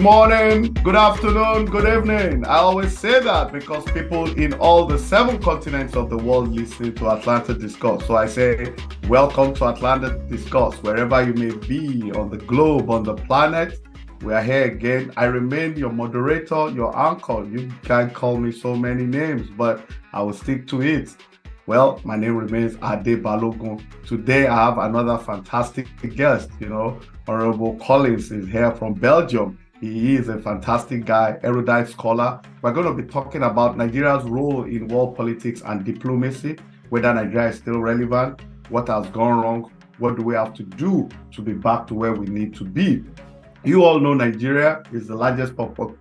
morning, good afternoon, good evening. I always say that because people in all the 7 continents of the world listen to Atlanta Discuss. So I say, welcome to Atlanta Discuss, wherever you may be on the globe, on the planet. We are here again. I remain your moderator, your anchor. You can call me so many names, but I will stick to it. Well, my name remains Ade Balogun. Today I have another fantastic guest, Honorable Collins is here from Belgium. He is a fantastic guy, erudite scholar. We're going to be talking about Nigeria's role in world politics and diplomacy, whether Nigeria is still relevant, what has gone wrong, what do we have to do to be back to where we need to be. You all know Nigeria is the largest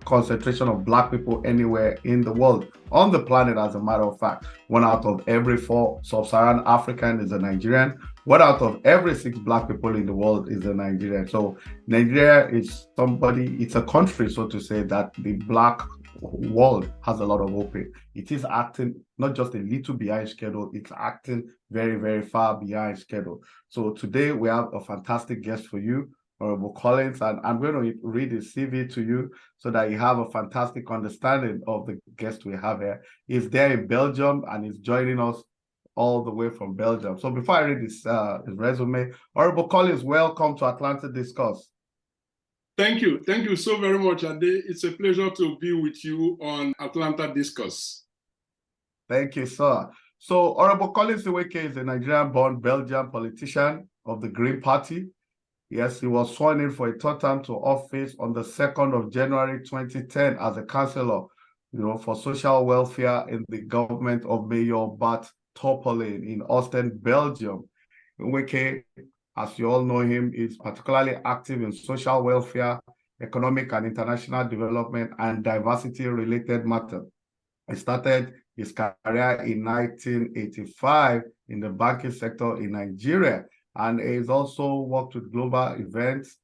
concentration of Black people anywhere in the world, on the planet, as a matter of fact. 1 out of every 4 sub-Saharan African is a Nigerian. 1 out of every 6 Black people in the world is a Nigerian. So Nigeria is it's a country, so to say, that the Black world has a lot of hope in. It is acting not just a little behind schedule, it's acting very, very far behind schedule. So today we have a fantastic guest for you, Honorable Collins, and I'm going to read his CV to you so that you have a fantastic understanding of the guest we have here. He's there in Belgium and he's joining us all the way from Belgium. So before I read his resume, Honorable Collins, welcome to Atlanta Discuss. Thank you. Thank you so very much, Ade. It's a pleasure to be with you on Atlanta Discuss. Thank you, sir. So Honorable Collins Iweke is a Nigerian-born Belgian politician of the Green Party. Yes, he was sworn in for a 3rd term to office on the 2nd of January 2010 as a councillor, for social welfare in the government of Mayor Bart Toppelin in Ostend, Belgium. Nweke, as you all know him, is particularly active in social welfare, economic and international development, and diversity-related matters. He started his career in 1985 in the banking sector in Nigeria, and he's also worked with global events,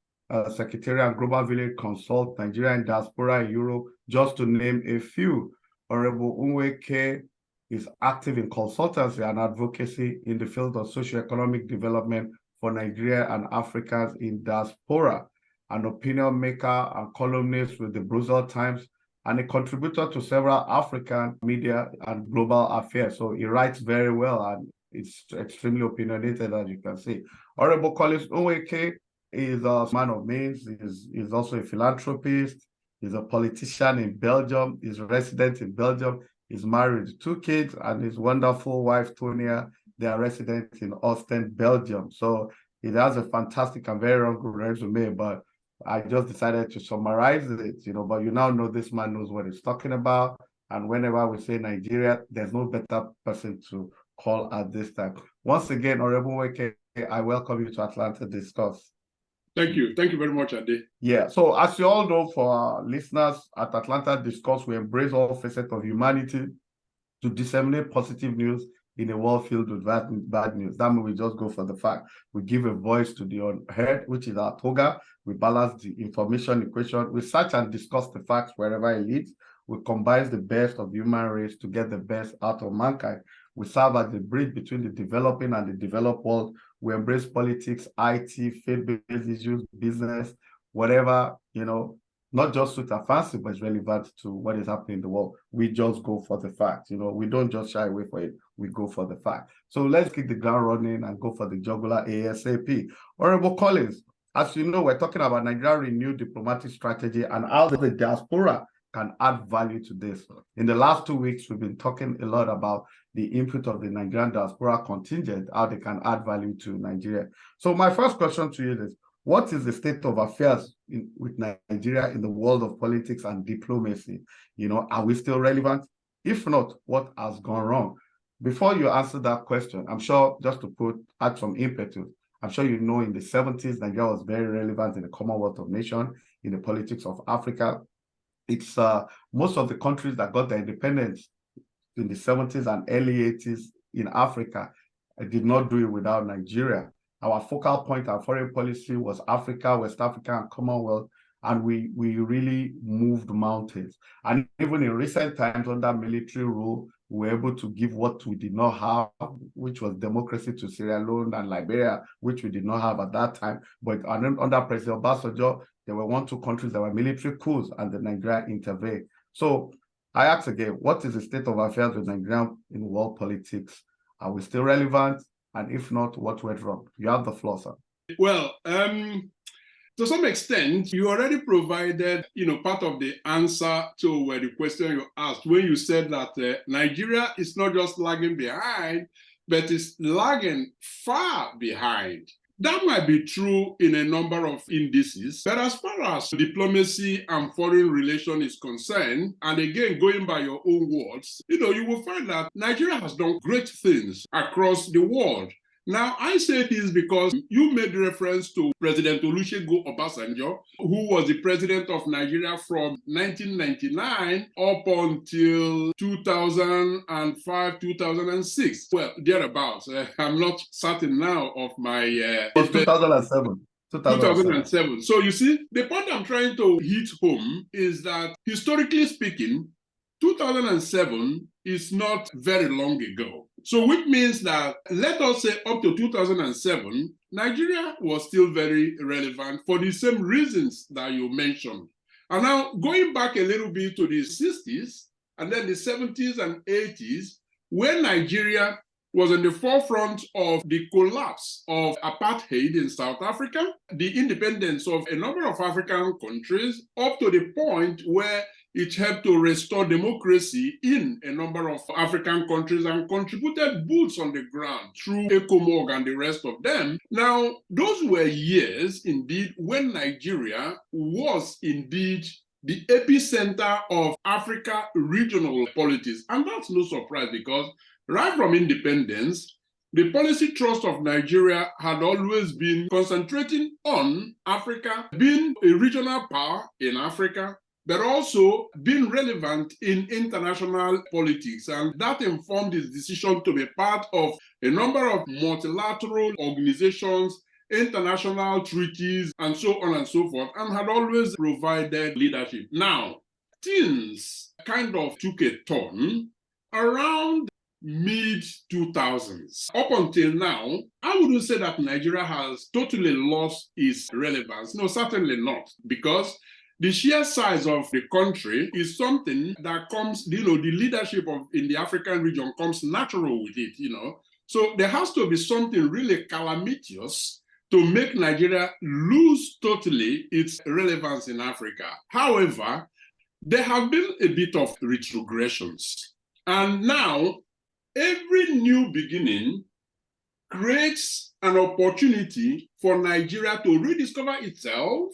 Secretariat and Global Village Consult, Nigeria and Diaspora in Europe, just to name a few. Honorable Nweke is active in consultancy and advocacy in the field of socio-economic development for Nigeria and Africans in diaspora, an opinion maker and columnist with the Brussels Times, and a contributor to several African media and global affairs. So he writes very well and it's extremely opinionated, as you can see. Honorable Collins Nweke is a man of means. He's also a philanthropist. He's a politician in Belgium. He's a resident in Belgium. He's married to 2 kids, and his wonderful wife, Tonia, they are residents in Ostend, Belgium. So he has a fantastic and very long resume, but I just decided to summarize it, but you now know this man knows what he's talking about. And whenever we say Nigeria, there's no better person to call at this time. Once again, Honorable Nweke, I welcome you to Atlanta Discuss. Thank you. Thank you very much, Ade. Yeah, so as you all know, for our listeners at Atlanta Discuss, we embrace all facets of humanity to disseminate positive news in a world filled with bad news. That means we just go for the fact. We give a voice to the unheard, which is our toga. We balance the information equation. We search and discuss the facts wherever it leads. We combine the best of human race to get the best out of mankind. We serve as the bridge between the developing and the developed world. We embrace politics, IT, faith-based issues, business, whatever, not just suit our fancy, but it's relevant to what is happening in the world. We just go for the fact. We don't just shy away from it. We go for the fact. So let's keep the ground running and go for the jugular ASAP. Honorable Collins, as you know, we're talking about Nigeria's renewed diplomatic strategy and how the diaspora can add value to this. In the last 2 weeks, we've been talking a lot about the input of the Nigerian diaspora contingent, how they can add value to Nigeria. So my first question to you is, what is the state of affairs with Nigeria in the world of politics and diplomacy? Are we still relevant? If not, what has gone wrong? Before you answer that question, I'm sure, just to add some impetus, I'm sure in the 70s, Nigeria was very relevant in the Commonwealth of Nations, in the politics of Africa. It's most of the countries that got their independence in the 70s and early 80s in Africa did not do it without Nigeria. Our focal point, our foreign policy was Africa, West Africa, and Commonwealth. And we really moved mountains. And even in recent times, under military rule, we were able to give what we did not have, which was democracy, to Sierra Leone and Liberia, which we did not have at that time. But under President Obasanjo, there were 1-2 countries that were military coups, and the Nigeria intervened. So I ask again, what is the state of affairs with Nigeria in world politics? Are we still relevant? And if not, what went wrong? You have the floor, sir. Well, to some extent, you already provided, part of the answer to the question you asked when you said that Nigeria is not just lagging behind, but it's lagging far behind. That might be true in a number of indices, but as far as diplomacy and foreign relation is concerned, and again, going by your own words, you will find that Nigeria has done great things across the world. Now, I say this because you made reference to President Olusegun Obasanjo, who was the president of Nigeria from 1999 up until 2005, 2006. Well, thereabouts. I'm not certain now of my... It was 2007. 2007. So you see, the point I'm trying to hit home is that, historically speaking, 2007 is not very long ago. So which means that, let us say up to 2007, Nigeria was still very relevant for the same reasons that you mentioned. And now going back a little bit to the 60s and then the 70s and 80s, when Nigeria was in the forefront of the collapse of apartheid in South Africa, the independence of a number of African countries, up to the point where it helped to restore democracy in a number of African countries and contributed boots on the ground through ECOMOG and the rest of them. Now, those were years, indeed, when Nigeria was indeed the epicenter of Africa regional politics. And that's no surprise, because right from independence, the policy thrust of Nigeria had always been concentrating on Africa, being a regional power in Africa, but also being relevant in international politics. And that informed his decision to be part of a number of multilateral organizations, international treaties, and so on and so forth, and had always provided leadership. Now, things kind of took a turn around mid-2000s. Up until now, I wouldn't say that Nigeria has totally lost its relevance. No, certainly not, because the sheer size of the country is something that comes, the leadership in the African region comes natural with it, So there has to be something really calamitous to make Nigeria lose totally its relevance in Africa. However, there have been a bit of retrogressions. And now, every new beginning creates an opportunity for Nigeria to rediscover itself,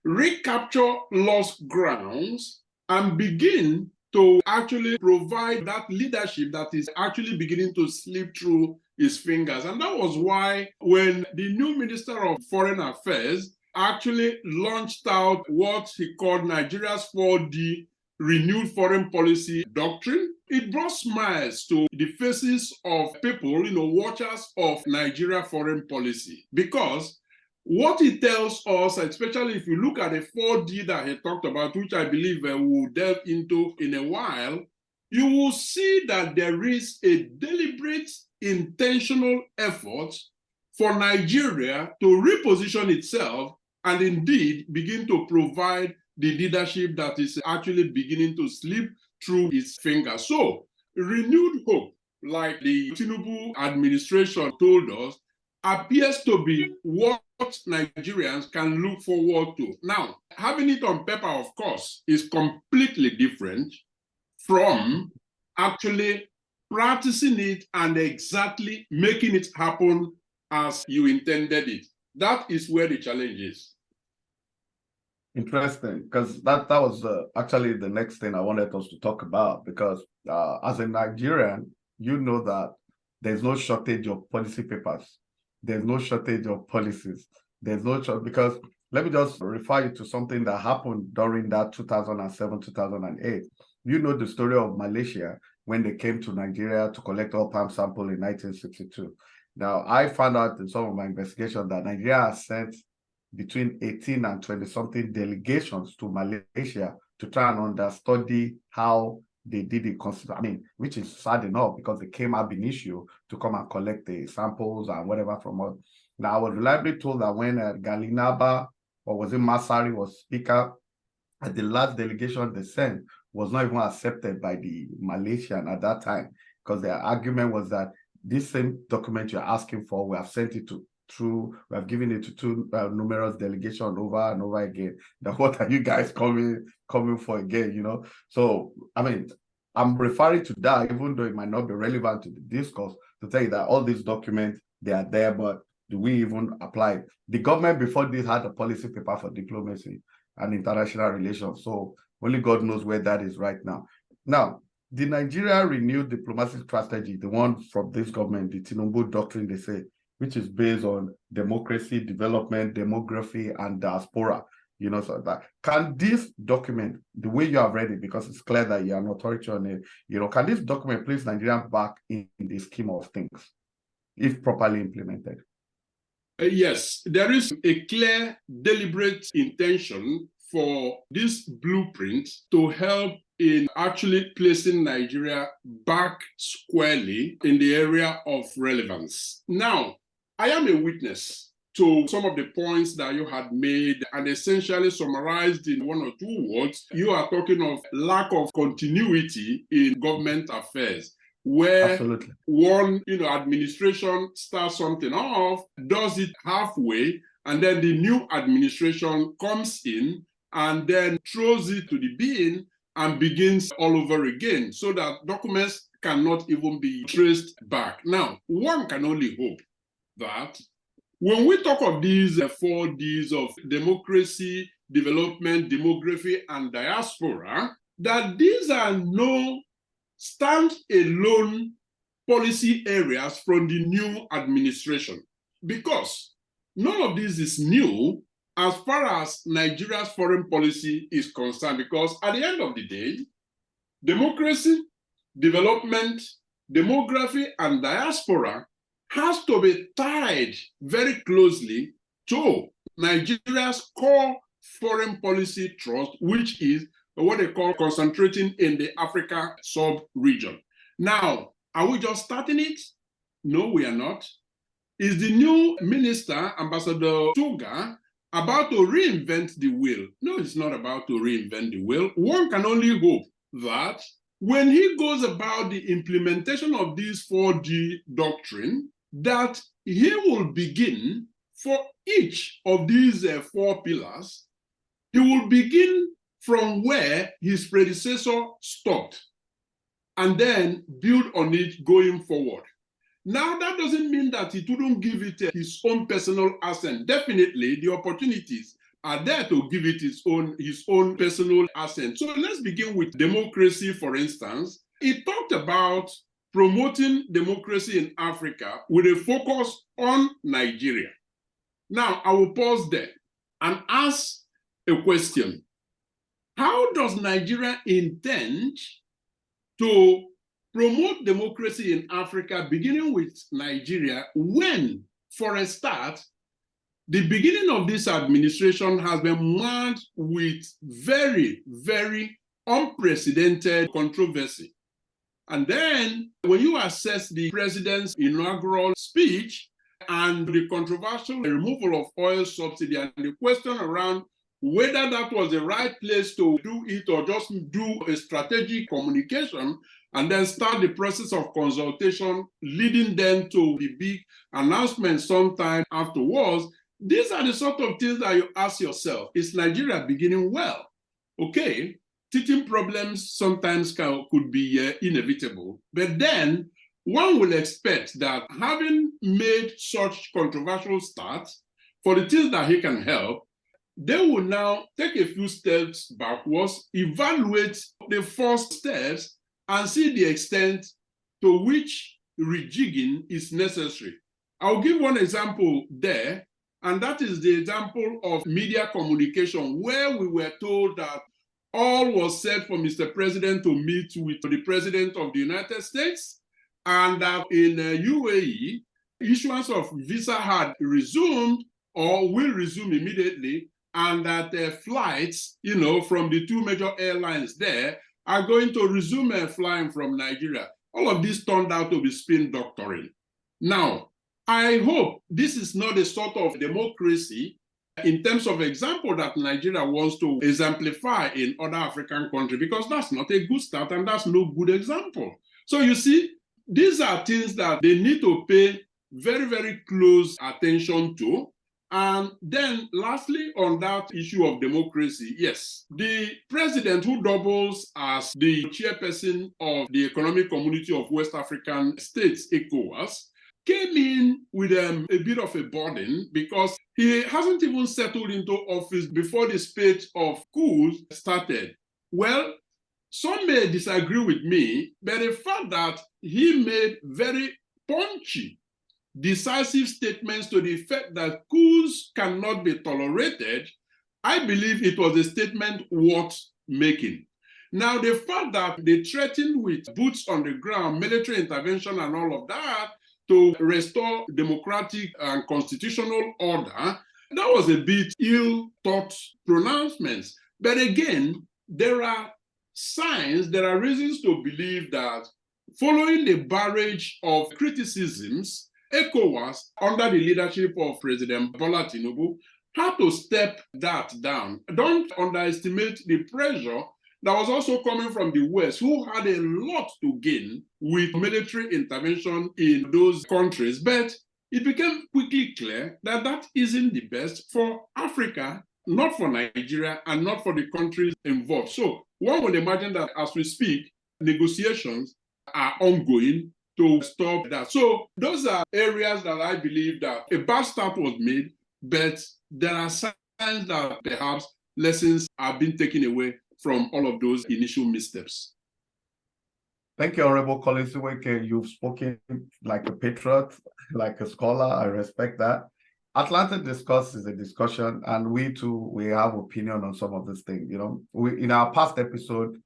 recapture lost grounds, and begin to actually provide that leadership that is actually beginning to slip through his fingers. And that was why when the new Minister of Foreign Affairs actually launched out what he called Nigeria's 4D renewed foreign policy doctrine, it brought smiles to the faces of people, watchers of Nigeria foreign policy. Because what it tells us, especially if you look at the 4D that he talked about, which I believe we'll delve into in a while, you will see that there is a deliberate, intentional effort for Nigeria to reposition itself and indeed begin to provide the leadership that is actually beginning to slip through its fingers. So, renewed hope, like the Tinubu administration told us, appears to be what Nigerians can look forward to. Now, having it on paper, of course, is completely different from actually practicing it and exactly making it happen as you intended it. That is where the challenge is. Interesting, because that was actually the next thing I wanted us to talk about, because as a Nigerian, you know that there's no shortage of policy papers. There's no shortage of policies. There's no because let me just refer you to something that happened during that 2007, 2008. You know the story of Malaysia when they came to Nigeria to collect oil palm sample in 1962. Now, I found out in some of my investigation that Nigeria has sent between 18 and 20-something delegations to Malaysia to try and understudy how they did the constitution. I mean, which is sad enough because they came ab initio to come and collect the samples and whatever from us. Now, I was reliably told that when Galinaba, or was it Masari, was speaker, at the last delegation they sent was not even accepted by the Malaysian at that time, because their argument was that this same document you're asking for, we have sent it to we have given it to two numerous delegations over and over again. Now, what are you guys coming for again, you know? So, I mean, I'm referring to that, even though it might not be relevant to the discourse, to tell you that all these documents, they are there, but do we even apply it? The government before this had a policy paper for diplomacy and international relations. So only God knows where that is right now. Now, the Nigeria renewed diplomatic strategy, the one from this government, the Tinubu doctrine, they say, which is based on democracy, development, demography, and diaspora. You know, so that can this document, the way you have read it, because it's clear that you're an authority on it, you know, can this document place Nigeria back in the scheme of things if properly implemented? Yes, there is a clear, deliberate intention for this blueprint to help in actually placing Nigeria back squarely in the area of relevance. Now, I am a witness to some of the points that you had made and essentially summarized in one or two words. You are talking of lack of continuity in government affairs, where Absolutely. one administration starts something off, does it halfway, and then the new administration comes in and then throws it to the bin and begins all over again, so that documents cannot even be traced back. Now, one can only hope that when we talk of these 4Ds of democracy, development, demography, and diaspora, that these are no stand-alone policy areas from the new administration, because none of this is new as far as Nigeria's foreign policy is concerned, because at the end of the day, democracy, development, demography, and diaspora has to be tied very closely to Nigeria's core foreign policy thrust, which is what they call concentrating in the Africa sub-region. Now, are we just starting it? No, we are not. Is the new minister, Ambassador Tuga, about to reinvent the wheel? No, it's not about to reinvent the wheel. One can only hope that when he goes about the implementation of this 4D doctrine, that he will begin for each of these 4 pillars, he will begin from where his predecessor stopped and then build on it going forward. Now, that doesn't mean that he wouldn't give it his own personal accent. Definitely, the opportunities are there to give it his own personal accent. So let's begin with democracy, for instance. He talked about promoting democracy in Africa with a focus on Nigeria. Now, I will pause there and ask a question. How does Nigeria intend to promote democracy in Africa, beginning with Nigeria, when, for a start, the beginning of this administration has been marred with very, very unprecedented controversy? And then when you assess the president's inaugural speech and the controversial removal of oil subsidy and the question around whether that was the right place to do it or just do a strategic communication and then start the process of consultation leading them to the big announcement sometime afterwards, these are the sort of things that you ask yourself, is Nigeria beginning well? Okay, teething problems sometimes could be inevitable, but then one will expect that having made such controversial starts for the things that he can help, they will now take a few steps backwards, evaluate the first steps, and see the extent to which rejigging is necessary. I'll give one example there, and that is the example of media communication, where we were told that all was set for Mr. President to meet with the President of the United States, and that in UAE, issuance of visa had resumed or will resume immediately, and that flights, from the two major airlines there are going to resume flying from Nigeria. All of this turned out to be spin doctoring. Now, I hope this is not a sort of democracy in terms of example that Nigeria wants to exemplify in other African countries, because that's not a good start and that's no good example. So you see, these are things that they need to pay very, very close attention to. And then lastly, on that issue of democracy, yes, the president who doubles as the chairperson of the Economic Community of West African States, ECOWAS, came in with a bit of a burden because he hasn't even settled into office before the spate of coups started. Well, some may disagree with me, but the fact that he made very punchy, decisive statements to the effect that coups cannot be tolerated, I believe it was a statement worth making. Now, the fact that they threatened with boots on the ground, military intervention and all of that, to restore democratic and constitutional order, that was a bit ill-thought pronouncements. But again, there are signs, there are reasons to believe that following the barrage of criticisms, ECOWAS, under the leadership of President Bola Tinubu, had to step that down. Don't underestimate the pressure that was also coming from the West, who had a lot to gain with military intervention in those countries. But it became quickly clear that that isn't the best for Africa, not for Nigeria, and not for the countries involved. So one would imagine that as we speak, negotiations are ongoing to stop that. So those are areas that I believe that a bad start was made, but there are signs that perhaps lessons are being taken away from all of those initial missteps. Thank you, Honorable Collins Iweke. You've spoken like a patriot, like a scholar. I respect that. Atlantic Discuss is a discussion, and we too, we have opinion on some of these things. We in our past episode,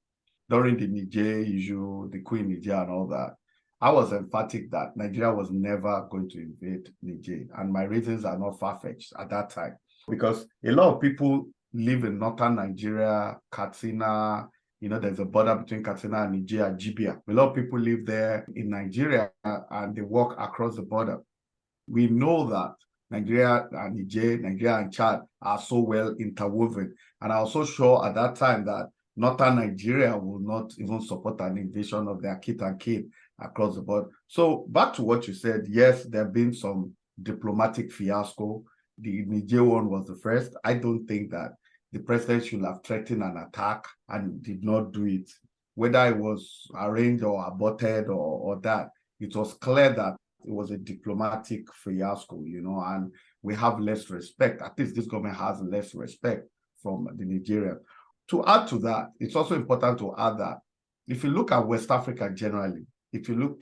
during the Niger issue, the Queen Niger and all that, I was emphatic that Nigeria was never going to invade Niger, and my reasons are not far-fetched at that time, because a lot of people live in northern Nigeria, Katsina. There's a border between Katsina and Niger, Jibia. A lot of people live there in Nigeria and they walk across the border. We know that Nigeria and Niger, Nigeria and Chad are so well interwoven. And I'm also sure at that time that northern Nigeria will not even support an invasion of their kith and kin across the border. So back to what you said, yes, there have been some diplomatic fiasco. The Niger one was the first. I don't think that the president should have threatened an attack and did not do it. Whether it was arranged or aborted or that, it was clear that it was a diplomatic fiasco, and we have less respect. At least this government has less respect from the Nigerians. To add to that, it's also important to add that if you look at West Africa generally,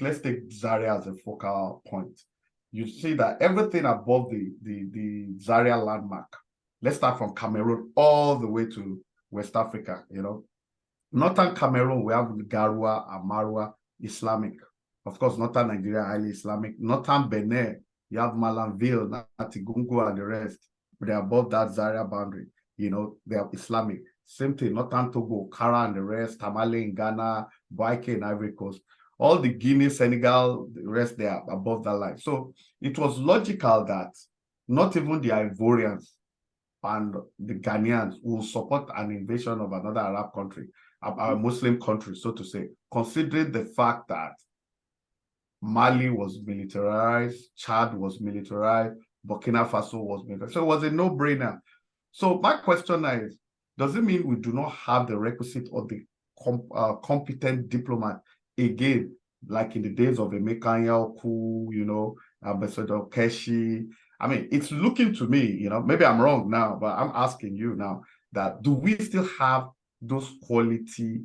let's take Zaria as a focal point, you see that everything above the Zaria landmark, let's start from Cameroon all the way to West Africa, Northern Cameroon, we have Garua, Amarua, Islamic. Of course, Northern Nigeria, highly Islamic. Northern Benin, you have Malanville, Natigungu, and the rest. They're above that Zaria boundary. They are Islamic. Same thing, Northern Togo, Kara and the rest, Tamale in Ghana, Boaké in Ivory Coast. All the Guinea, Senegal, the rest, they are above that line. So it was logical that not even the Ivorians and the Ghanaians will support an invasion of another Arab country, a Muslim country, so to say, considering the fact that Mali was militarized, Chad was militarized, Burkina Faso was militarized. So it was a no-brainer. So my question is, does it mean we do not have the requisite or the competent diplomat, again, like in the days of Emeka Nyaoku, Ambassador Keshi? I mean, it's looking to me, maybe I'm wrong now, but I'm asking you now, that do we still have those quality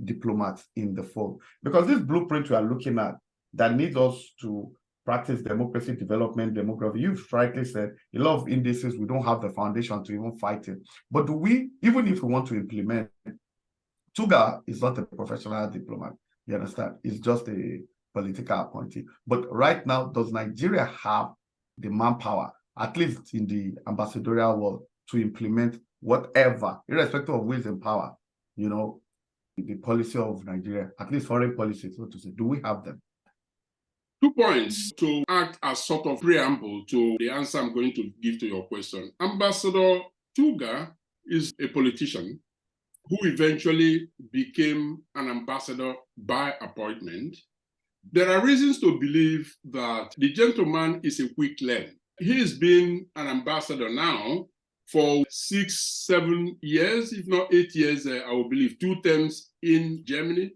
diplomats in the fold? Because this blueprint we are looking at that needs us to practice democracy, development, demography, you've rightly said, a lot of indices, we don't have the foundation to even fight it. But do we, even if we want to implement, Tuga is not a professional diplomat, you understand? It's just a political appointee. But right now, does Nigeria have the manpower at least in the ambassadorial world, to implement whatever, irrespective of who is in power, the policy of Nigeria, at least foreign policy, so to say? Do we have them? 2 points to act as sort of preamble to the answer I'm going to give to your question. Ambassador Tuga is a politician who eventually became an ambassador by appointment. There are reasons to believe that the gentleman is a quick learner. He has been an ambassador now for 6, 7 years, if not 8 years, I will believe, 2 terms in Germany.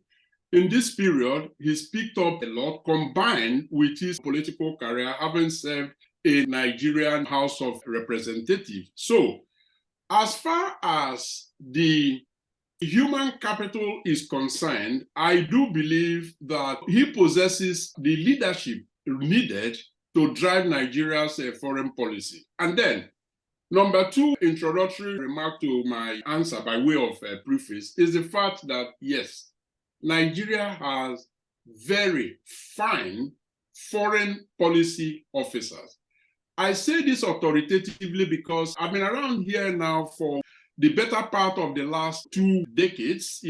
In this period, he's picked up a lot, combined with his political career, having served in Nigerian House of Representatives. So, as far as the human capital is concerned, I do believe that he possesses the leadership needed to drive Nigeria's foreign policy. And then, number 2 introductory remark to my answer by way of preface is the fact that, yes, Nigeria has very fine foreign policy officers. I say this authoritatively because I've been around here now for the better part of the last 2 decades,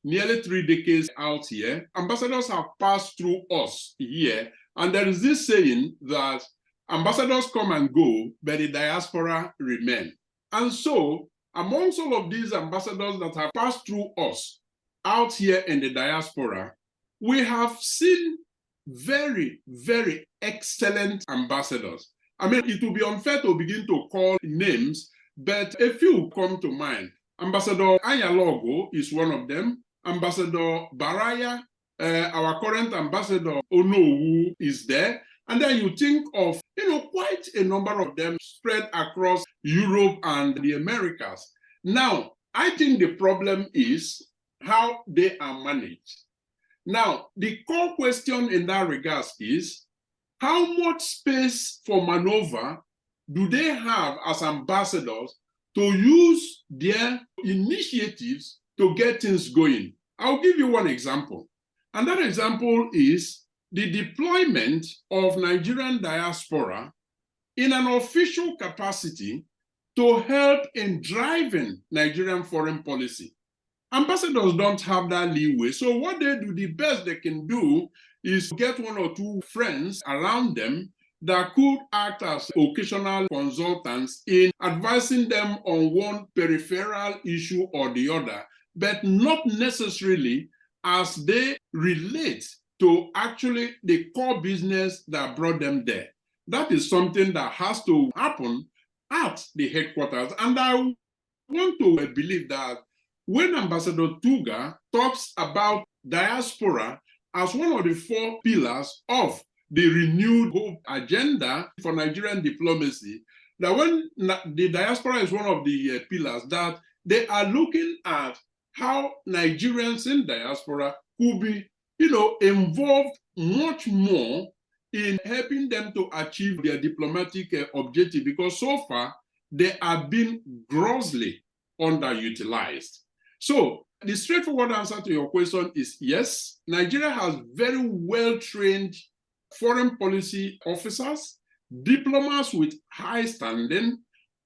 nearly 3 decades out here. Ambassadors have passed through us here. And there is this saying that ambassadors come and go, but the diaspora remain. And so, amongst all of these ambassadors that have passed through us out here in the diaspora, we have seen very, very excellent ambassadors. I mean, it would be unfair to begin to call names, but a few come to mind. Ambassador Anyalogo is one of them. Ambassador Baraya, our current ambassador Onowu is there. And then you think of, quite a number of them spread across Europe and the Americas. Now, I think the problem is how they are managed. Now, the core question in that regard is, how much space for maneuver do they have as ambassadors to use their initiatives to get things going? I'll give you one example. And that example is the deployment of Nigerian diaspora in an official capacity to help in driving Nigerian foreign policy. Ambassadors don't have that leeway. So what they do, the best they can do is get 1 or 2 friends around them that could act as occasional consultants in advising them on one peripheral issue or the other, but not necessarily as they relate to actually the core business that brought them there. That is something that has to happen at the headquarters. And I want to believe that when Ambassador Tuga talks about diaspora as one of the 4 pillars of the renewed hope agenda for Nigerian diplomacy, that when the diaspora is one of the pillars, that they are looking at how Nigerians in diaspora could be, involved much more in helping them to achieve their diplomatic objective, because so far they have been grossly underutilized. So the straightforward answer to your question is yes, Nigeria has very well-trained foreign policy officers, diplomats with high standing.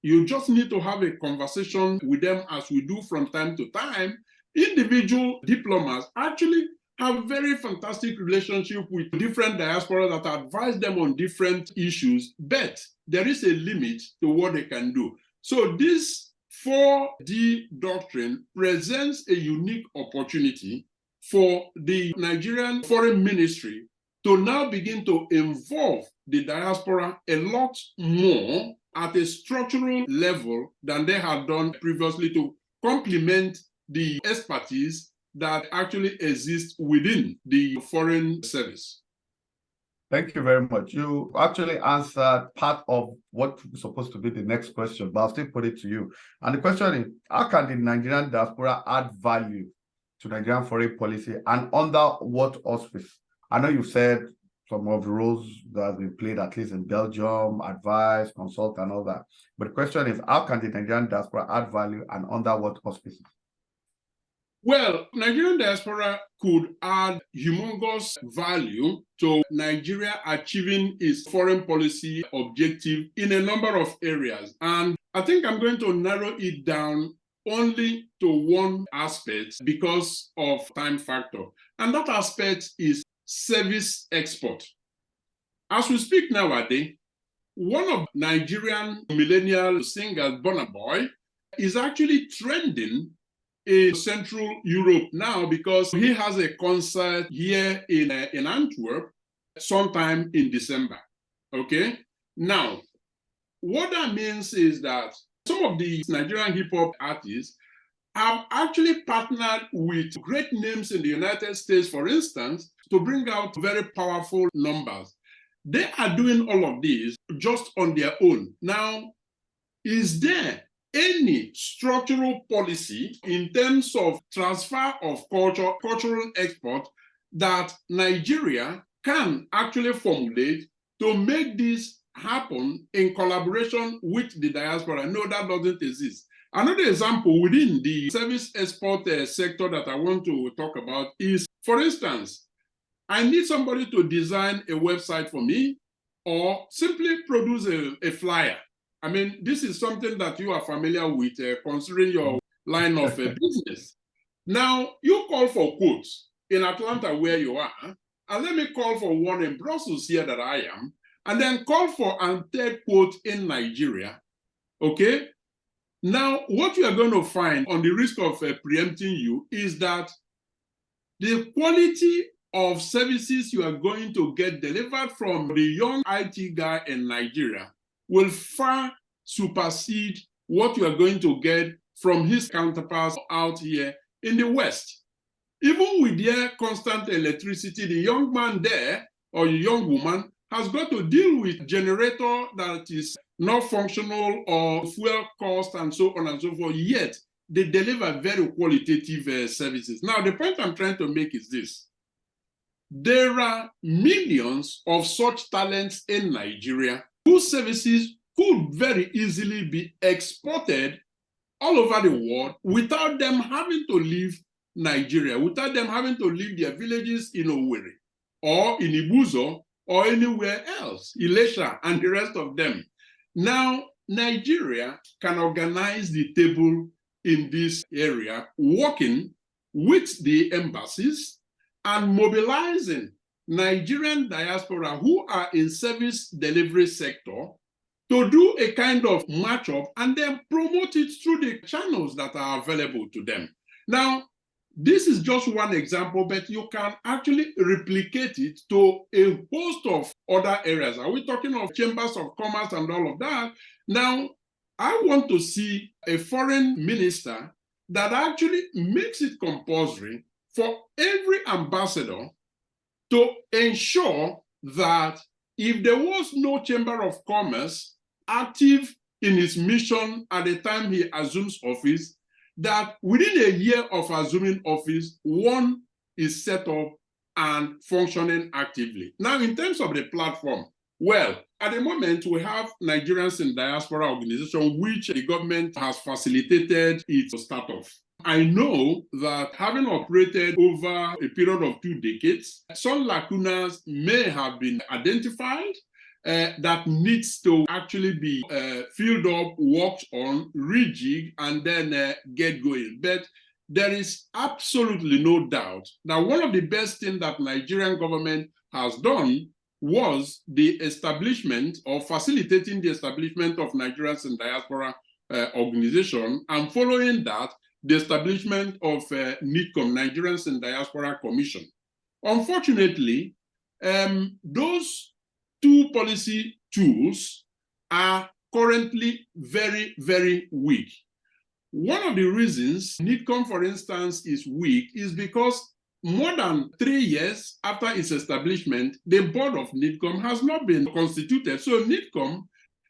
You just need to have a conversation with them, as we do from time to time. Individual diplomats actually have very fantastic relationship with different diaspora that advise them on different issues, but there is a limit to what they can do. So this 4D doctrine presents a unique opportunity for the Nigerian Foreign Ministry to now begin to involve the diaspora a lot more at a structural level than they have done previously, to complement the expertise that actually exists within the foreign service. Thank you very much. You actually answered part of what was supposed to be the next question, but I'll still put it to you. And the question is, how can the Nigerian diaspora add value to Nigerian foreign policy, and under what auspice? I know you've said some of the roles that have been played, at least in Belgium, advice, consult, and all that. But the question is, how can the Nigerian diaspora add value, and under what auspices? Well, Nigerian diaspora could add humongous value to Nigeria achieving its foreign policy objective in a number of areas. And I think I'm going to narrow it down only to one aspect because of time factor. And that aspect is service export. As we speak nowadays, one of Nigerian millennial singers, Burna Boy, is actually trending in Central Europe now because he has a concert here in Antwerp sometime in December. Okay? Now, what that means is that some of the Nigerian hip hop artists have actually partnered with great names in the United States, for instance, to bring out very powerful numbers. They are doing all of this just on their own. Now, is there any structural policy in terms of transfer of cultural export that Nigeria can actually formulate to make this happen in collaboration with the diaspora? No, that doesn't exist. Another example within the service export sector that I want to talk about is, for instance, I need somebody to design a website for me or simply produce a flyer. I mean, this is something that you are familiar with considering your line of business. Now, you call for quotes in Atlanta where you are, and let me call for one in Brussels here that I am, and then call for and third quote in Nigeria, okay? Now, what you are going to find on the risk of preempting you is that the quality of services you are going to get delivered from the young IT guy in Nigeria will far supersede what you are going to get from his counterparts out here in the West. Even with their constant electricity, the young man there or the young woman has got to deal with generator that is not functional or fuel cost and so on and so forth, yet they deliver very qualitative services. Now, the point I'm trying to make is this. There are millions of such talents in Nigeria whose services could very easily be exported all over the world without them having to leave Nigeria, without them having to leave their villages in Owerri or in Ibuzo or anywhere else, Ilesha and the rest of them. Now, Nigeria can organize the table in this area, working with the embassies and mobilizing Nigerian diaspora who are in service delivery sector to do a kind of matchup and then promote it through the channels that are available to them. Now, this is just one example, but you can actually replicate it to a host of other areas. Are we talking of chambers of commerce and all of that? Now, I want to see a foreign minister that actually makes it compulsory for every ambassador to ensure that if there was no chamber of commerce active in his mission at the time he assumes office, that within a year of assuming office, one is set up and functioning actively. Now, in terms of the platform, well, at the moment, we have Nigerians in Diaspora organization, which the government has facilitated its start-off. I know that having operated over a period of 2 decades, some lacunas may have been identified that needs to actually be filled up, worked on, rejigged, and then get going. But there is absolutely no doubt that one of the best things that Nigerian government has done was the establishment or facilitating the establishment of Nigerians in Diaspora organization, and following that, the establishment of NIDCOM, Nigerians in Diaspora Commission. Unfortunately, those 2 policy tools are currently very, very weak. One of the reasons NIDCOM, for instance, is weak is because more than 3 years after its establishment, the board of NIDCOM has not been constituted. So NIDCOM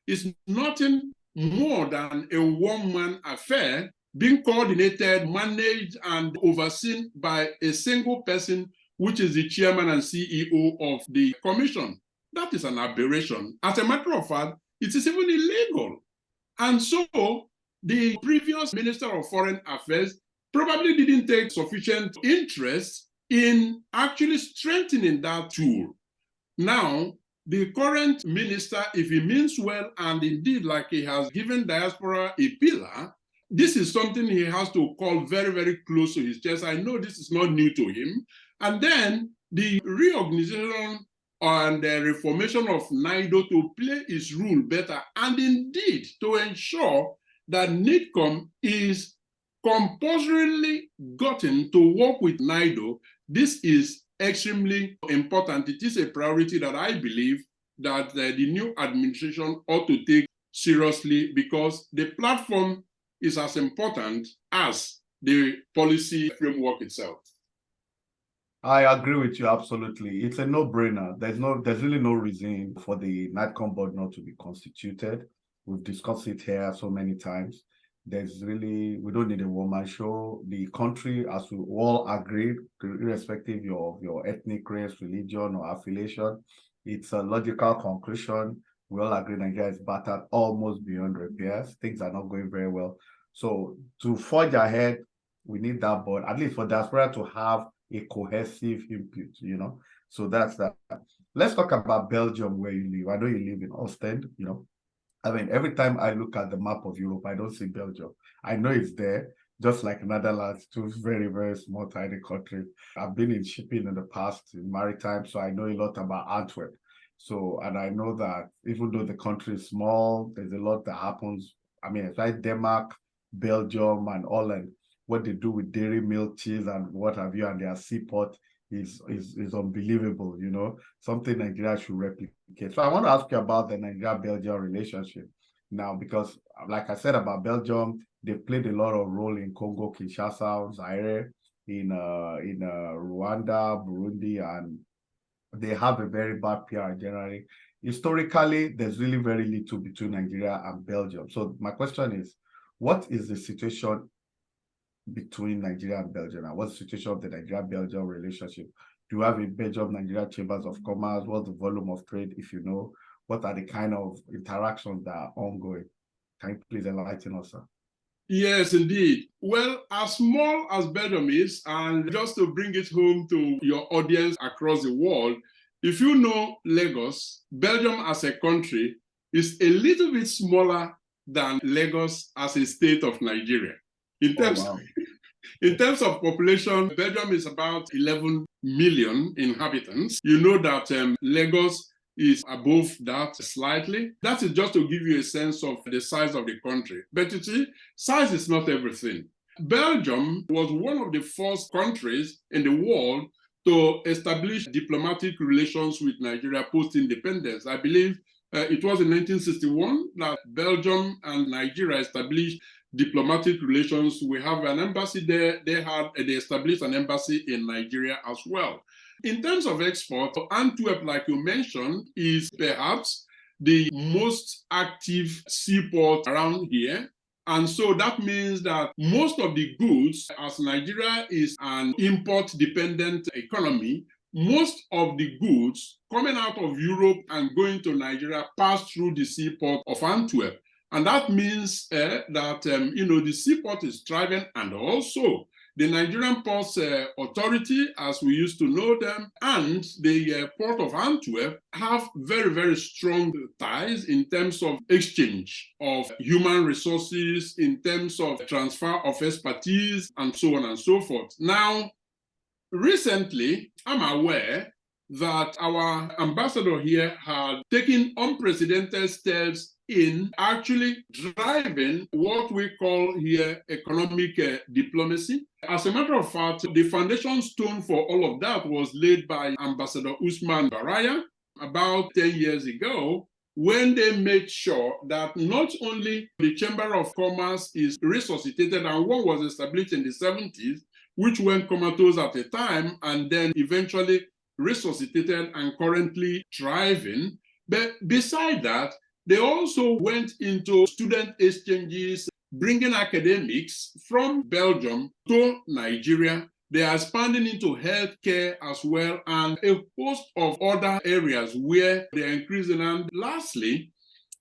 is nothing more than a one-man affair being coordinated, managed, and overseen by a single person, which is the chairman and CEO of the commission. That is an aberration. As a matter of fact, it is even illegal. And so the previous Minister of Foreign Affairs probably didn't take sufficient interest in actually strengthening that tool. Now, the current minister, if he means well, and indeed, like he has given diaspora a pillar, this is something he has to call very, very close to his chest. I know this is not new to him. And then the reorganization and the reformation of NIDO to play its role better, and indeed to ensure that NIDCOM is compulsorily gotten to work with NIDO. This is extremely important. It is a priority that I believe that the new administration ought to take seriously, because the platform is as important as the policy framework itself. I agree with you absolutely. It's a no-brainer. There's really no reason for the NIDCOM board not to be constituted. We've discussed it here so many times. We don't need a one-man show. The country, as we all agreed, irrespective of your ethnic, race, religion, or affiliation, it's a logical conclusion. We all agree Nigeria is battered almost beyond repairs. Things are not going very well. So to forge ahead, we need that board, at least for diaspora to have a cohesive input, So that's that. Let's talk about Belgium, where you live. I know you live in Ostend, I mean, every time I look at the map of Europe, I don't see Belgium. I know it's there, just like Netherlands, two very, very small, tiny countries. I've been in shipping in the past, in maritime, so I know a lot about Antwerp. So, and I know that even though the country is small, there's a lot that happens. I mean, it's like Denmark, Belgium, and Holland, what they do with dairy, milk, cheese, and what have you, and their seaport is unbelievable, something Nigeria should replicate. So I want to ask you about the Nigeria-Belgium relationship now, because like I said about Belgium, they played a lot of role in Congo, Kinshasa, Zaire, in Rwanda, Burundi, and they have a very bad PR generally. Historically, there's really very little between Nigeria and Belgium. So my question is, what is the situation between Nigeria and Belgium? And what's the situation of the Nigeria-Belgium relationship? Do you have a Belgium-Nigeria chambers of commerce? What's the volume of trade, if you know? What are the kind of interactions that are ongoing? Can you please enlighten us, sir? Yes, indeed. Well, as small as Belgium is, and just to bring it home to your audience across the world, if you know Lagos, Belgium as a country is a little bit smaller than Lagos as a state of Nigeria. In terms of population, Belgium is about 11 million inhabitants. You know that Lagos is above that slightly. That is just to give you a sense of the size of the country. But you see, size is not everything. Belgium was one of the first countries in the world to establish diplomatic relations with Nigeria post-independence. I believe it was in 1961 that Belgium and Nigeria established diplomatic relations. We have an embassy there. They established an embassy in Nigeria as well. In terms of export, Antwerp, like you mentioned, is perhaps the most active seaport around here. And so that means that most of the goods, as Nigeria is an import-dependent economy, most of the goods coming out of Europe and going to Nigeria pass through the seaport of Antwerp. And that means that, the seaport is thriving, and also the Nigerian Ports Authority, as we used to know them, and the Port of Antwerp have very, very strong ties in terms of exchange of human resources, in terms of transfer of expertise, and so on and so forth. Now, recently, I'm aware that our ambassador here had taken unprecedented steps in actually driving what we call here economic diplomacy. As a matter of fact, the foundation stone for all of that was laid by Ambassador Usman Baraya about 10 years ago, when they made sure that not only the Chamber of Commerce is resuscitated, and one was established in the 70s, which went comatose at a time and then eventually resuscitated and currently thriving, but beside that, they also went into student exchanges, bringing academics from Belgium to Nigeria. They are expanding into healthcare as well, and a host of other areas where they are increasing. And lastly,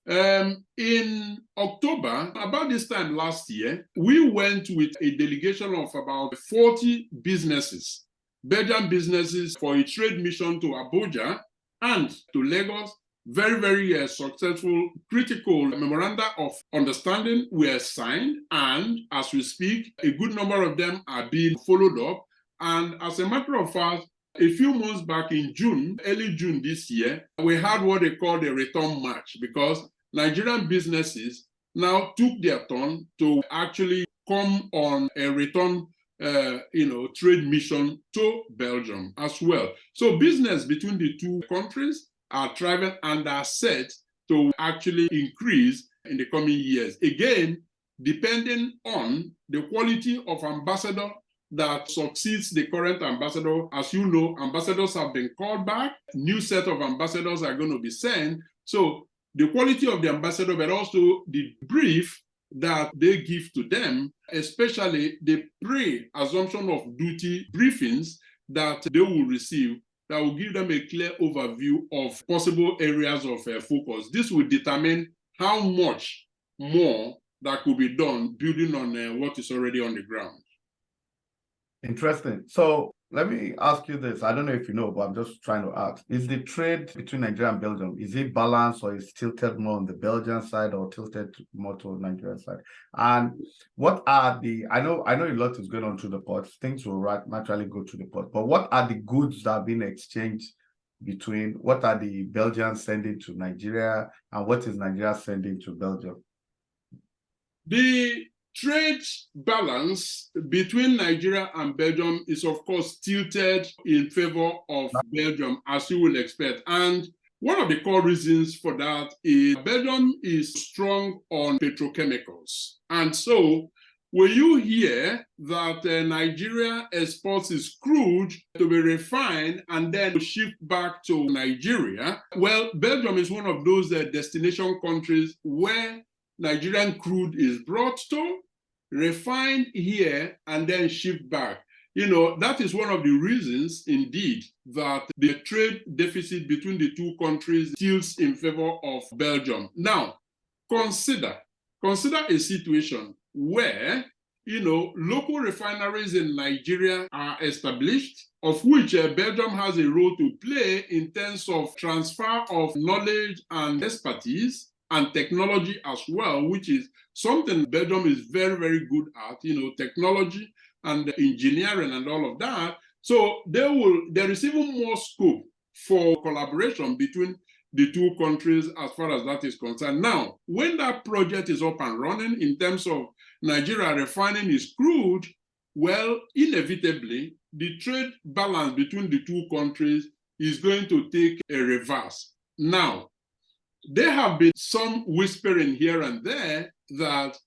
In October, about this time last year, we went with a delegation of about 40 businesses, Belgian businesses, for a trade mission to Abuja and to Lagos. Very, very successful, critical memoranda of understanding were signed, and as we speak, a good number of them are being followed up. And as a matter of fact, a few months back in June, early June this year, we had what they called a return march, because Nigerian businesses now took their turn to actually come on a return trade mission to Belgium as well. So business between the two countries are thriving and are set to actually increase in the coming years. Again, depending on the quality of ambassador that succeeds the current ambassador. As you know, ambassadors have been called back. New set of ambassadors are going to be sent. So the quality of the ambassador, but also the brief that they give to them, especially the pre-assumption of duty briefings that they will receive, that will give them a clear overview of possible areas of focus. This will determine how much more that could be done building on what is already on the ground. Interesting. So let me ask you this. I don't know if you know, but I'm just trying to ask. Is the trade between Nigeria and Belgium, is it balanced, or is it tilted more on the Belgian side or tilted more to the Nigerian side? And what are the, I know a lot is going on through the ports. Things will naturally go to the port. But what are the goods that are being exchanged between, what are the Belgians sending to Nigeria, and what is Nigeria sending to Belgium? The trade balance between Nigeria and Belgium is, of course, tilted in favor of Belgium, as you will expect. And one of the core reasons for that is Belgium is strong on petrochemicals. And so when you hear that Nigeria exports its crude to be refined and then shipped back to Nigeria, well, Belgium is one of those destination countries where Nigerian crude is brought to, refined here, and then shipped back. You know, that is one of the reasons, indeed, that the trade deficit between the two countries tilts in favor of Belgium. Now, consider a situation where, local refineries in Nigeria are established, of which Belgium has a role to play in terms of transfer of knowledge and expertise and technology as well, which is something Belgium is very, very good at, technology and engineering and all of that. So there is even more scope for collaboration between the two countries as far as that is concerned. Now, when that project is up and running in terms of Nigeria refining its crude, well, inevitably, the trade balance between the two countries is going to take a reverse. Now, there have been some whispering here and there that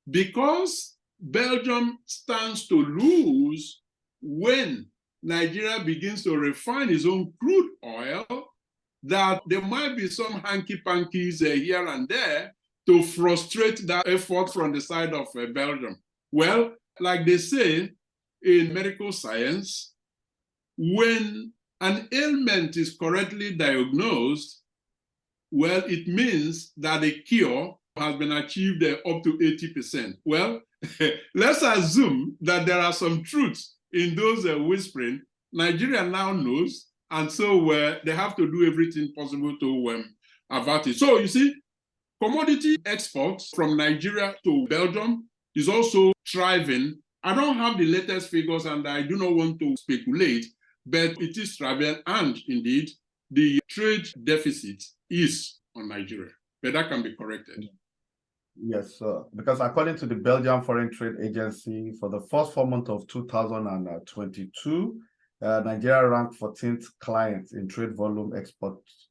because Belgium stands to lose when Nigeria begins to refine its own crude oil, that there might be some hanky-pankies here and there to frustrate that effort from the side of Belgium. Well, like they say in medical science, when an ailment is correctly diagnosed, well, it means that a cure has been achieved up to 80%. Well, let's assume that there are some truths in those whispering. Nigeria now knows, and so they have to do everything possible to avert it. So you see, commodity exports from Nigeria to Belgium is also thriving. I don't have the latest figures, and I do not want to speculate, but it is thriving, and indeed, the trade deficit is on Nigeria, but that can be corrected. Yes, sir. Because according to the Belgian Foreign Trade Agency, for the first 4 months of 2022, Nigeria ranked 14th client in trade volume exports,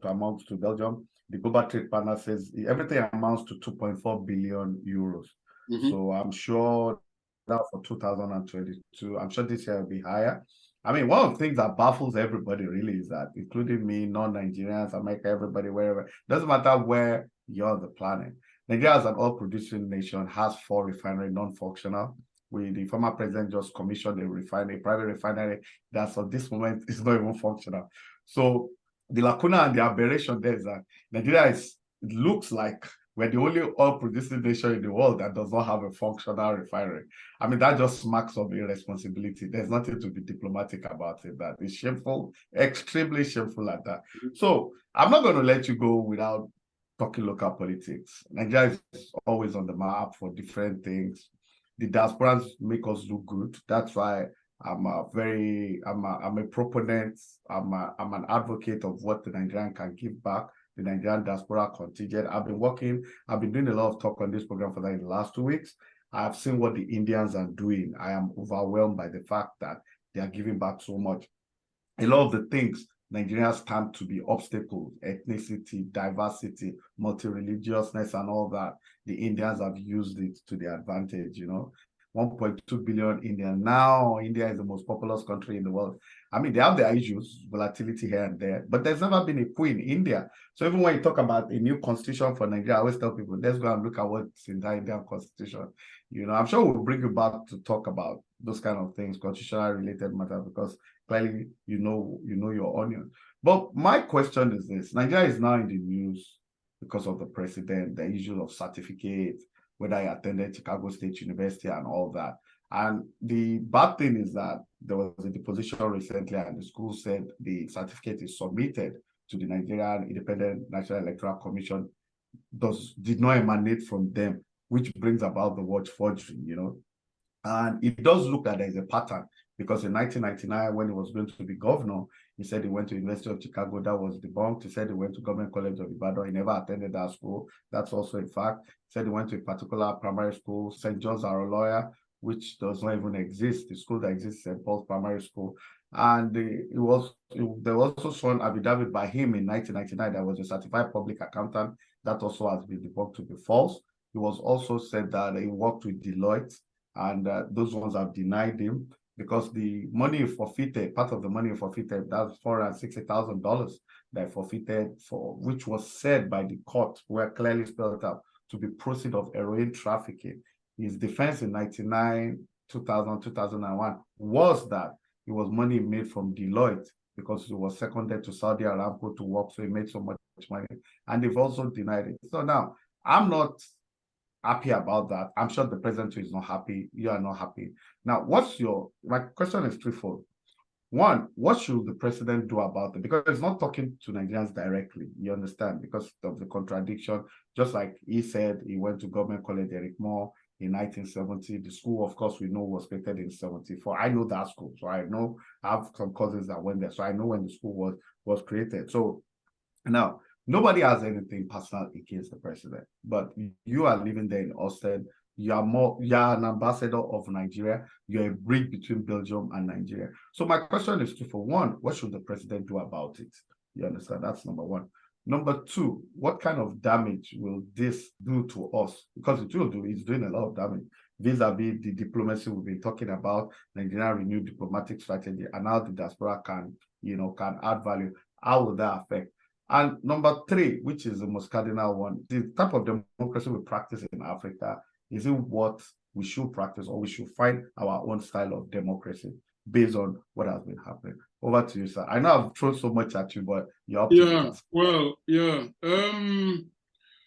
amounts to Belgium. The Global Trade Partner says everything amounts to 2.4 billion euros. Mm-hmm. So I'm sure that for 2022, I'm sure this year will be higher. I mean, one of the things that baffles everybody really is that, including me, non-Nigerians, America, everybody, wherever, doesn't matter where you're on the planet. Nigeria, as an oil-producing nation, has 4 refineries non-functional. The former president just commissioned a private refinery that, at this moment, is not even functional. So the lacuna and the aberration there is that Nigeria it looks like we're the only oil-producing nation in the world that does not have a functional refinery. I mean, that just smacks of irresponsibility. There's nothing to be diplomatic about it. That is shameful, extremely shameful at that. So I'm not going to let you go without talking local politics. Nigeria is always on the map for different things. The diasporans make us look good. That's why I'm a proponent. I'm an advocate of what the Nigerian can give back. The Nigerian diaspora contingent. I've been doing a lot of talk on this program for the last 2 weeks. I've seen what the Indians are doing. I am overwhelmed by the fact that they are giving back so much. A lot of the things Nigerians stand to be obstacles, ethnicity, diversity, multi-religiousness, and all that. The Indians have used it to their advantage, 1.2 billion Indians. Now, India is the most populous country in the world. I mean, they have their issues, volatility here and there, but there's never been a coup in India. So even when you talk about a new constitution for Nigeria, I always tell people, let's go and look at what's in the Indian constitution. I'm sure we'll bring you back to talk about those kind of things, constitutional related matter, because clearly you know your onion. But my question is this: Nigeria is now in the news because of the president, the issue of certificate, whether I attended Chicago State University and all that. And the bad thing is that there was a deposition recently and the school said the certificate is submitted to the Nigerian Independent National Electoral Commission, did not emanate from them, which brings about the word forgery, And it does look like there's a pattern, because in 1999, when he was going to be governor, he said he went to University of Chicago. That was debunked. He said he went to Government College of Ibadan. He never attended that school. That's also a fact. He said he went to a particular primary school, St. John's Aroloya, which does not even exist. The school that exists is St. Paul's Primary School. And there was also shown affidavit by him in 1999 that was a certified public accountant. That also has been debunked to be false. It was also said that he worked with Deloitte, and those ones have denied him, because the money forfeited, part of the money forfeited, that's $460,000 that forfeited for, which was said by the court, were clearly spelled out to be proceeds of heroin trafficking. His defense in 1999, 2000, 2001 was that it was money made from Deloitte, because he was seconded to Saudi Aramco to work, so he made so much money. And they've also denied it. So now, I'm not happy about that. I'm sure the president is not happy. You are not happy. Now, my question is threefold. One, what should the president do about it? Because he's not talking to Nigerians directly, you understand, because of the contradiction. Just like he said, he went to Government College Eric Moore in 1970. The school, of course, we know was created in 74. I know that school, so I have some cousins that went there, so I know when the school was created. So now, nobody has anything personal against the president, but you are living there in Austin. You are an ambassador of Nigeria. You're a bridge between Belgium and Nigeria. So my question is for one, what should the president do about it? You understand? That's number one. Number two, what kind of damage will this do to us? Because it's doing a lot of damage vis-a-vis the diplomacy we've been talking about, Nigeria renewed diplomatic strategy, and how the diaspora can add value. How will that affect? And number three, which is the most cardinal one, the type of democracy we practice in Africa, is it what we should practice, or we should find our own style of democracy based on what has been happening? Over to you, sir. I know I've thrown so much at you, but you're up to it. Well, yeah.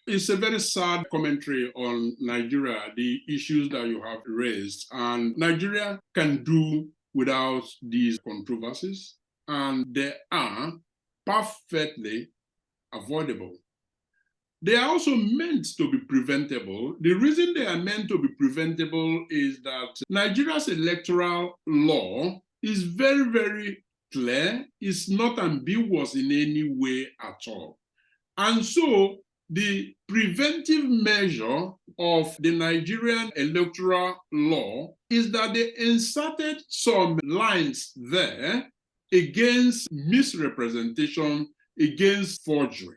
It's a very sad commentary on Nigeria, the issues that you have raised. And Nigeria can do without these controversies, and they are perfectly avoidable. They are also meant to be preventable. The reason they are meant to be preventable is that Nigeria's electoral law is very, very clear. It's not ambiguous in any way at all. And so the preventive measure of the Nigerian electoral law is that they inserted some lines there against misrepresentation, against forgery.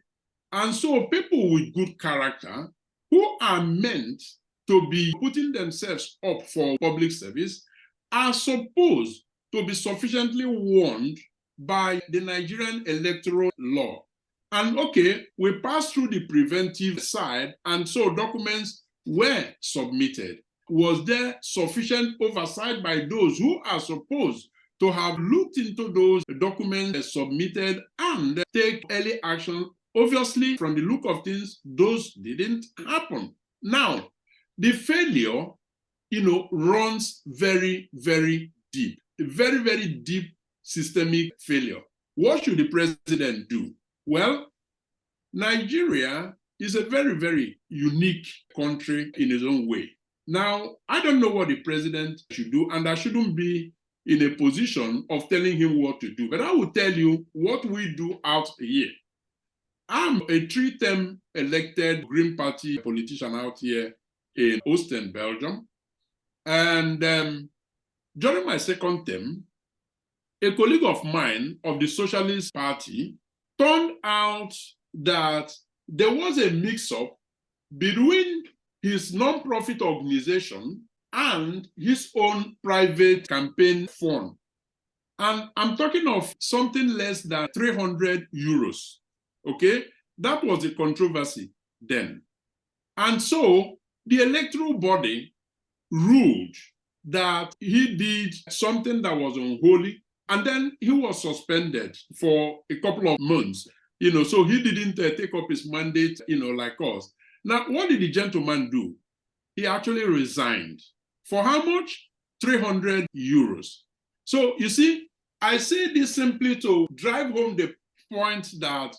And so people with good character who are meant to be putting themselves up for public service are supposed to be sufficiently warned by the Nigerian electoral law. And okay, we passed through the preventive side, and so documents were submitted. Was there sufficient oversight by those who are supposed to have looked into those documents submitted and take early action. Obviously, from the look of things, those didn't happen. Now, the failure, runs very, very deep, a very, very deep systemic failure. What should the president do? Well, Nigeria is a very, very unique country in its own way. Now, I don't know what the president should do, and I shouldn't be in a position of telling him what to do, but I will tell you what we do out here. I'm a 3-term elected Green Party politician out here in Ostend, Belgium. And during my second term, a colleague of mine of the Socialist Party turned out that there was a mix-up between his non-profit organization and his own private campaign fund. And I'm talking of something less than 300 euros. Okay? That was a controversy then. And so the electoral body ruled that he did something that was unholy, and then he was suspended for a couple of months. So he didn't take up his mandate, like us. Now, what did the gentleman do? He actually resigned. For how much? 300 euros. So you see, I say this simply to drive home the point that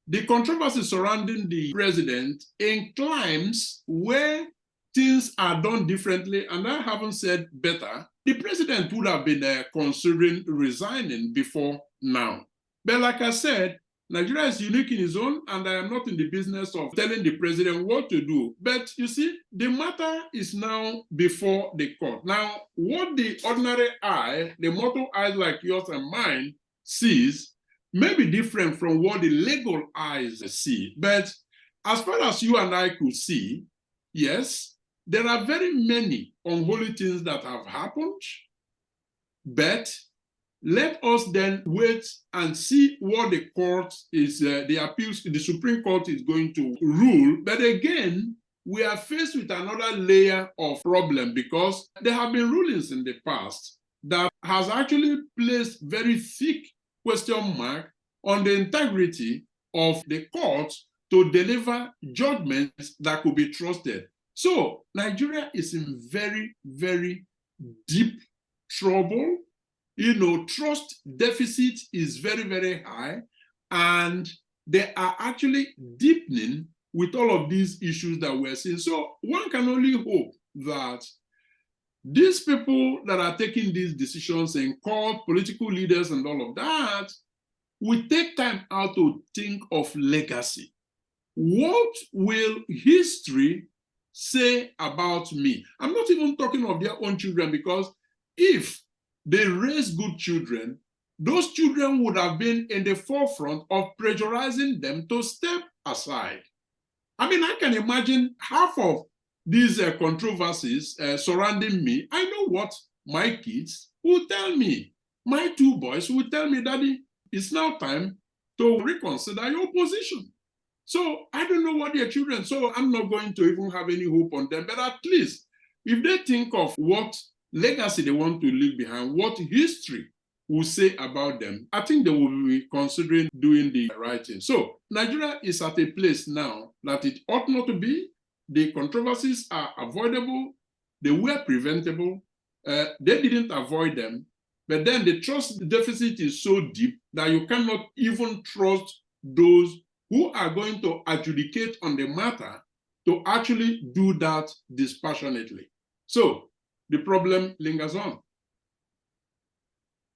the controversy surrounding the president inclines where things are done differently, and I haven't said better. The president would have been considering resigning before now. But like I said, Nigeria is unique in its own, and I am not in the business of telling the president what to do. But you see, the matter is now before the court. Now, what the ordinary eye, the mortal eyes like yours and mine, sees may be different from what the legal eyes see. But as far as you and I could see, yes, there are very many unholy things that have happened, but let us then wait and see what the court is, the Supreme Court is going to rule. But again, we are faced with another layer of problem because there have been rulings in the past that has actually placed very thick question mark on the integrity of the court to deliver judgments that could be trusted. So Nigeria is in very, very deep trouble. Trust deficit is very, very high, and they are actually deepening with all of these issues that we're seeing. So one can only hope that these people that are taking these decisions in court, political leaders and all of that, will take time out to think of legacy. What will history say about me? I'm not even talking of their own children, because if they raise good children, those children would have been in the forefront of pressurizing them to step aside. I mean, I can imagine half of these controversies surrounding me. I know what my kids will tell me. My 2 boys will tell me, Daddy, it's now time to reconsider your position. So I don't know what their children, so I'm not going to even have any hope on them. But at least if they think of what legacy they want to leave behind, what history will say about them, I think they will be considering doing the right thing. So Nigeria is at a place now that it ought not to be. The controversies are avoidable. They were preventable. They didn't avoid them. But then the trust deficit is so deep that you cannot even trust those who are going to adjudicate on the matter to actually do that dispassionately. So the problem lingers on.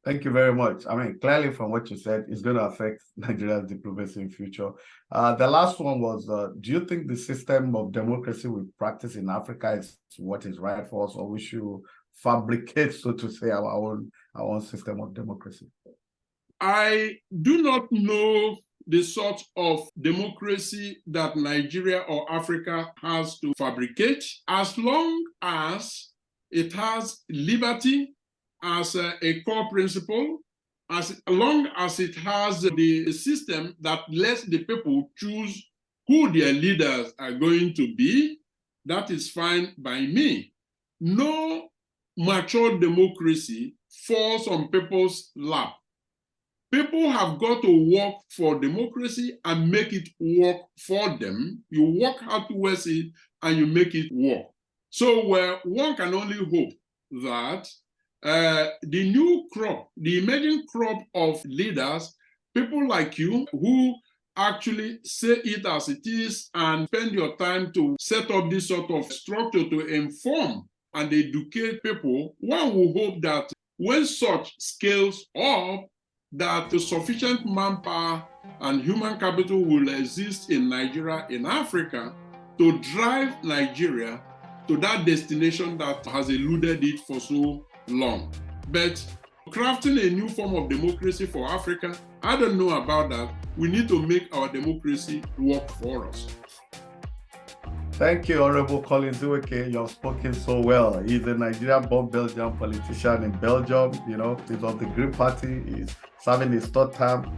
Thank you very much. I mean, clearly from what you said, it's going to affect Nigeria's diplomacy in future. The last one was, do you think the system of democracy we practice in Africa is what is right for us, or we should fabricate, so to say, our own system of democracy? I do not know the sort of democracy that Nigeria or Africa has to fabricate, as long as it has liberty as a core principle, as long as it has the system that lets the people choose who their leaders are going to be. That is fine by me. No mature democracy falls on people's lap. People have got to work for democracy and make it work for them. You work hard towards it and you make it work. So one can only hope that the new crop, the emerging crop of leaders, people like you who actually say it as it is and spend your time to set up this sort of structure to inform and educate people, one will hope that when such scales up, that the sufficient manpower and human capital will exist in Nigeria, in Africa, to drive Nigeria to that destination that has eluded it for so long. But crafting a new form of democracy for Africa, I don't know about that. We need to make our democracy work for us. Thank you, Honorable Colin Ziweke. You have spoken so well. He's a Nigerian-born Belgian politician in Belgium. You know, he's of the Green Party. He's serving his third term.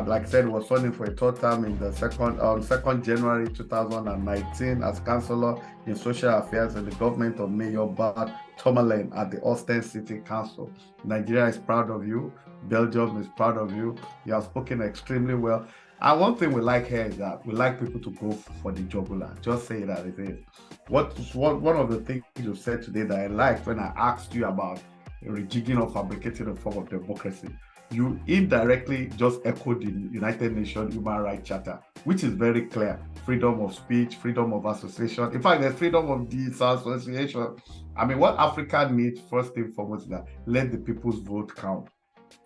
Like I said, he was sworn in for a third term in the 2nd January 2019 as Councillor in Social Affairs in the government of Mayor Bart Tomerlane at the Austin City Council. Nigeria is proud of you. Belgium is proud of you. You have spoken extremely well. And one thing we like here is that we like people to go for the jugular. Just say that it is. One of the things you said today that I liked when I asked you about rejigging or fabricating a form of democracy, you indirectly just echoed the United Nations Human Rights Charter, which is very clear. Freedom of speech, freedom of association. In fact, there's freedom of disassociation. I mean, what Africa needs, first and foremost, is that let the people's vote count.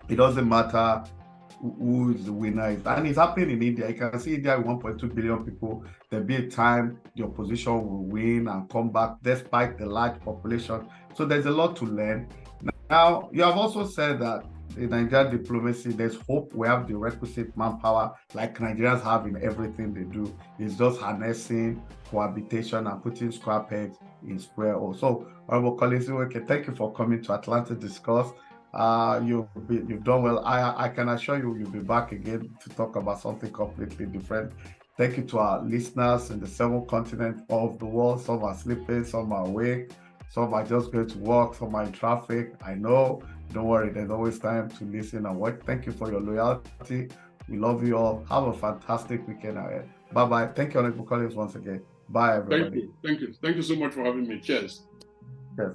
It doesn't matter who the winner is. And it's happening in India. You can see India with 1.2 billion people. There'll be a time the opposition will win and come back despite the large population. So there's a lot to learn. Now, you have also said that in Nigerian diplomacy, there's hope. We have the requisite manpower like Nigerians have in everything they do. It's just harnessing cohabitation and putting square pegs in square holes. So, Honorable Colin Ziweke, thank you for coming to Atlanta to discuss. You've done well. I can assure you, you'll be back again to talk about something completely different. Thank you to our listeners in the 7 continents of the world. Some are sleeping, some are awake, some are just going to work, some are in traffic. I know. Don't worry, there's always time to listen and work. Thank you for your loyalty. We love you all. Have a fantastic weekend ahead. Bye-bye. Thank you, Honorable Collins, once again. Bye, everybody. Thank you so much for having me. Cheers. Yes.